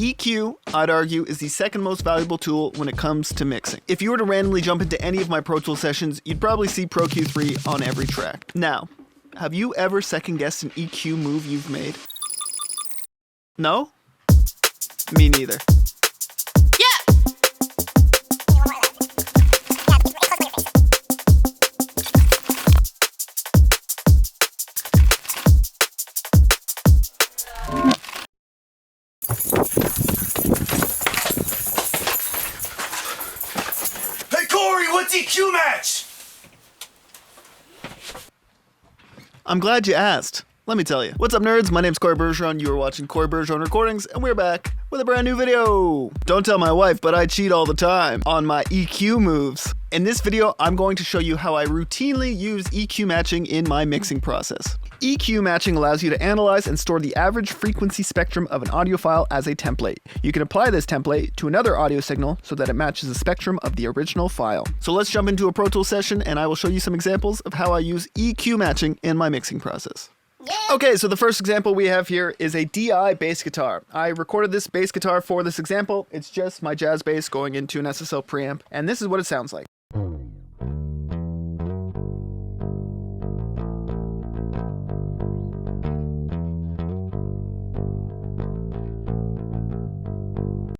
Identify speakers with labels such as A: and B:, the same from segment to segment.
A: EQ, I'd argue, is the second most valuable tool when it comes to mixing. If you were to randomly jump into any of my Pro Tools sessions, you'd probably see Pro Q3 on every track. Now, have you ever second-guessed an EQ move you've made? No? Me neither.
B: Hey Corey, what's EQ match?
A: I'm glad you asked. Let me tell you. What's up, nerds? My name's Corey Bergeron. You are watching Corey Bergeron Recordings, and we're back with a brand new video. Don't tell my wife, but I cheat all the time on my EQ moves. In this video, I'm going to show you how I routinely use EQ matching in my mixing process. EQ matching allows you to analyze and store the average frequency spectrum of an audio file as a template. You can apply this template to another audio signal so that it matches the spectrum of the original file. So let's jump into a Pro Tools session and I will show you some examples of how I use EQ matching in my mixing process. Okay, so the first example we have here is a DI bass guitar. I recorded this bass guitar for this example. It's just my jazz bass going into an SSL preamp, and this is what it sounds like.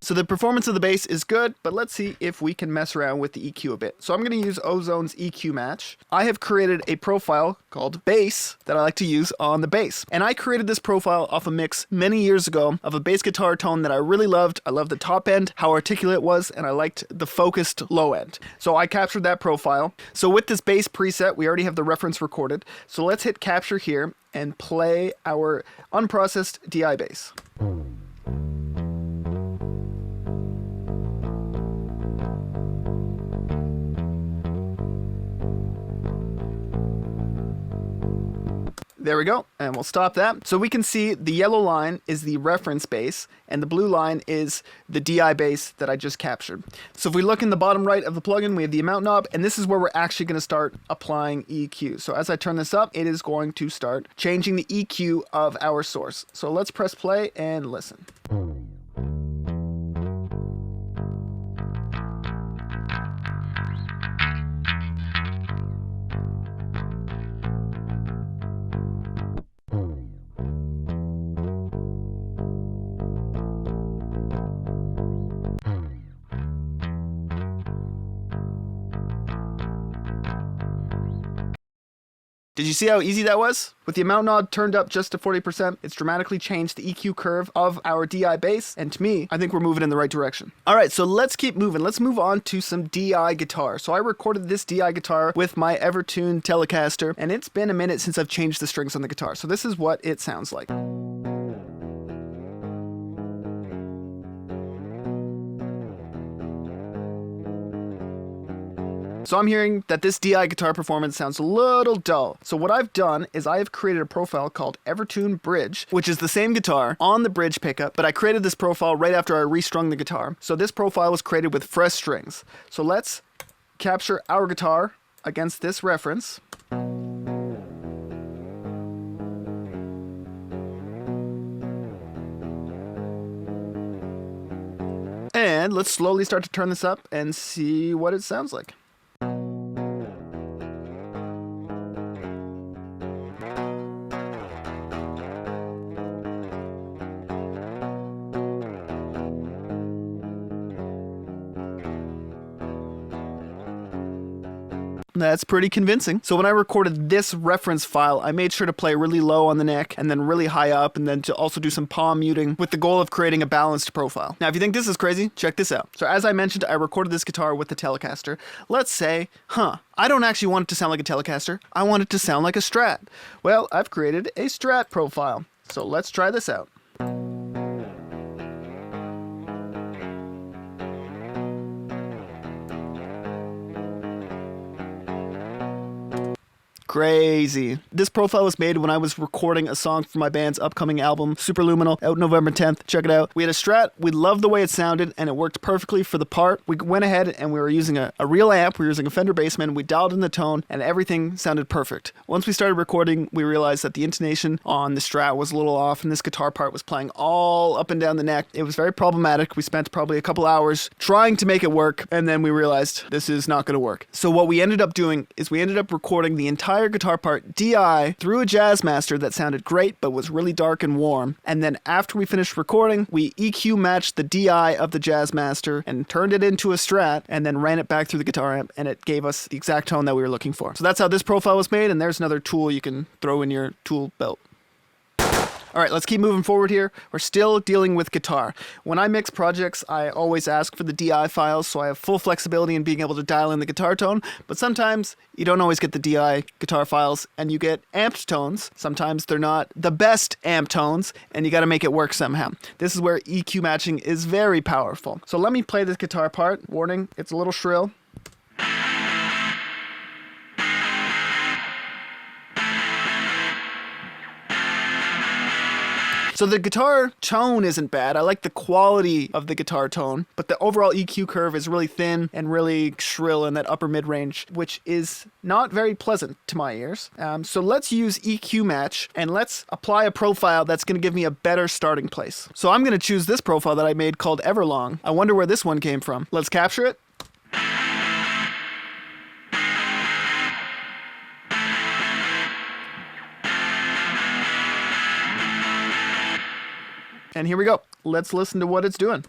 A: So the performance of the bass is good, but let's see if we can mess around with the EQ a bit. So I'm going to use Ozone's EQ Match. I have created a profile called Bass that I like to use on the bass. And I created this profile off a mix many years ago of a bass guitar tone that I really loved. I loved the top end, how articulate it was, and I liked the focused low end. So I captured that profile. So with this bass preset, we already have the reference recorded. So let's hit capture here and play our unprocessed DI bass. There we go, and we'll stop that. So we can see the yellow line is the reference bass, and the blue line is the DI bass that I just captured. So if we look in the bottom right of the plugin, we have the amount knob, and this is where we're actually going to start applying EQ. So as I turn this up, it is going to start changing the EQ of our source. So let's press play and listen. Did you see how easy that was? With the amount knob turned up just to 40%, it's dramatically changed the EQ curve of our DI bass, and to me, I think we're moving in the right direction. Alright, so let's keep moving. Let's move on to some DI guitar. So I recorded this DI guitar with my Evertune Telecaster, and it's been a minute since I've changed the strings on the guitar. So this is what it sounds like. So I'm hearing that this DI guitar performance sounds a little dull. So what I've done is I have created a profile called Evertune Bridge, which is the same guitar on the bridge pickup, but I created this profile right after I restrung the guitar. So this profile was created with fresh strings. So let's capture our guitar against this reference. And let's slowly start to turn this up and see what it sounds like. That's pretty convincing. So when I recorded this reference file, I made sure to play really low on the neck and then really high up, and then to also do some palm muting with the goal of creating a balanced profile. Now, if you think this is crazy, check this out. So as I mentioned, I recorded this guitar with the Telecaster. Let's say, I don't actually want it to sound like a Telecaster. I want it to sound like a Strat. Well, I've created a Strat profile. So let's try this out. crazy. This profile was made when I was recording a song for my band's upcoming album, Superluminal, out November 10th. Check it out. We had a Strat. We loved the way it sounded, and it worked perfectly for the part. We went ahead and we were using a real amp. We were using a Fender Bassman. We dialed in the tone, and everything sounded perfect. Once we started recording, we realized that the intonation on the Strat was a little off, and this guitar part was playing all up and down the neck. It was very problematic. We spent probably a couple hours trying to make it work, and then we realized this is not going to work. So what we ended up doing is we ended up recording the entire guitar part DI through a Jazz Master that sounded great but was really dark and warm. And then after we finished recording, we EQ matched the DI of the Jazz Master and turned it into a Strat and then ran it back through the guitar amp, and it gave us the exact tone that we were looking for. So that's how this profile was made, and there's another tool you can throw in your tool belt. All right, let's keep moving forward here. We're still dealing with guitar. When I mix projects, I always ask for the DI files, so I have full flexibility in being able to dial in the guitar tone, but sometimes you don't always get the DI guitar files, and you get amped tones. Sometimes they're not the best amp tones, and you gotta make it work somehow. This is where EQ matching is very powerful. So let me play this guitar part. Warning, it's a little shrill. So the guitar tone isn't bad. I like the quality of the guitar tone, but the overall EQ curve is really thin and really shrill in that upper mid-range, which is not very pleasant to my ears. So let's use EQ match, and let's apply a profile that's going to give me a better starting place. So I'm going to choose this profile that I made called Everlong. I wonder where this one came from. Let's capture it. And here we go. Let's listen to what it's doing.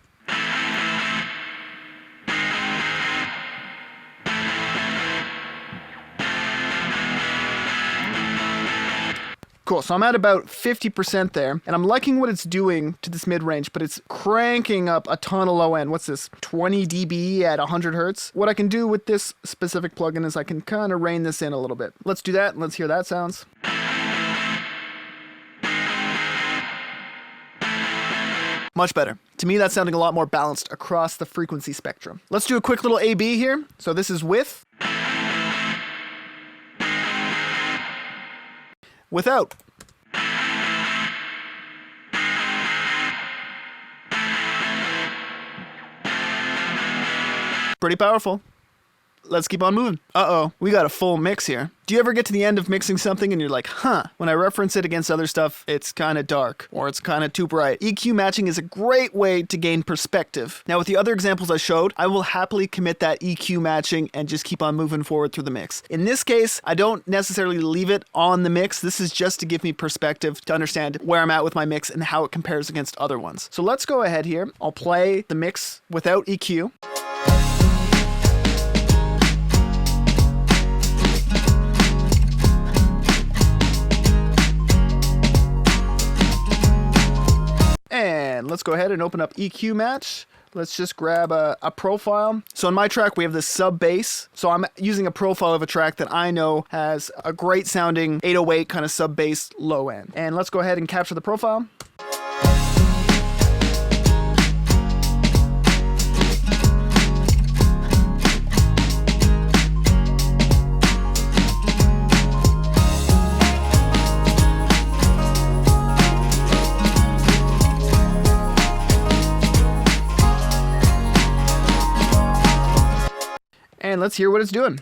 A: Cool, so I'm at about 50% there, and I'm liking what it's doing to this mid-range, but it's cranking up a ton of low end. What's this, 20 dB at 100 hertz? What I can do with this specific plugin is I can kind of rein this in a little bit. Let's do that, and let's hear that sounds. Much better. To me, that's sounding a lot more balanced across the frequency spectrum. Let's do a quick little A/B here. So this is with, without. Pretty powerful. Let's keep on moving. Uh-oh, we got a full mix here. Do you ever get to the end of mixing something and you're like, huh, when I reference it against other stuff, it's kind of dark or it's kind of too bright? EQ matching is a great way to gain perspective. Now, with the other examples I showed, I will happily commit that EQ matching and just keep on moving forward through the mix. In this case, I don't necessarily leave it on the mix. This is just to give me perspective to understand where I'm at with my mix and how it compares against other ones. So let's go ahead here. I'll play the mix without EQ. And let's go ahead and open up EQ match. Let's just grab a profile. So on my track, we have this sub bass. So I'm using a profile of a track that I know has a great sounding 808 kind of sub bass low end. And let's go ahead and capture the profile. And let's hear what it's doing.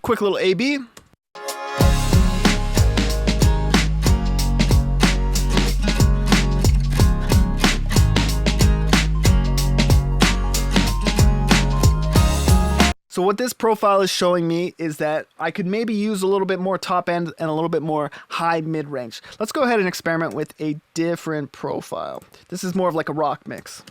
A: Quick little A/B. So what this profile is showing me is that I could maybe use a little bit more top end and a little bit more high mid range. Let's go ahead and experiment with a different profile. This is more of like a rock mix.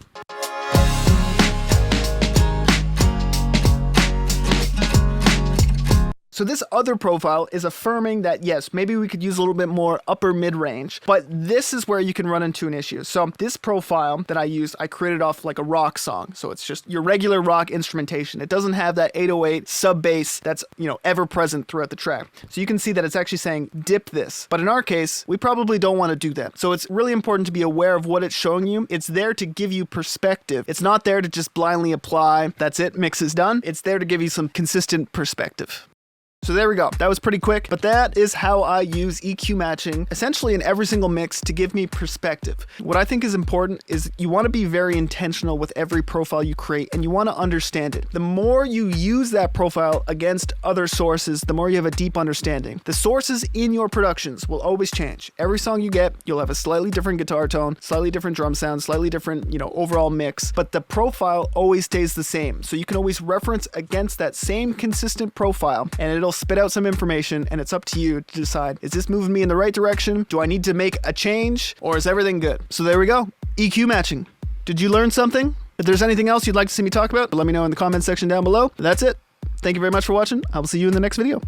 A: So this other profile is affirming that, yes, maybe we could use a little bit more upper mid-range, but this is where you can run into an issue. So this profile that I used, I created off like a rock song. So it's just your regular rock instrumentation. It doesn't have that 808 sub bass that's, ever present throughout the track. So you can see that it's actually saying dip this. But in our case, we probably don't want to do that. So it's really important to be aware of what it's showing you. It's there to give you perspective. It's not there to just blindly apply. That's it, mix is done. It's there to give you some consistent perspective. So there we go. That was pretty quick, but that is how I use EQ matching essentially in every single mix to give me perspective. What I think is important is you want to be very intentional with every profile you create, and you want to understand it. The more you use that profile against other sources, the more you have a deep understanding. The sources in your productions will always change. Every song you get, you'll have a slightly different guitar tone, slightly different drum sound, slightly different, overall mix, but the profile always stays the same. So you can always reference against that same consistent profile, and it'll spit out some information, and it's up to you to decide, is this moving me in the right direction? Do I need to make a change, or is everything good? So there we go. EQ matching. Did you learn something? If there's anything else you'd like to see me talk about, let me know in the comments section down below. But that's it. Thank you very much for watching. I will see you in the next video.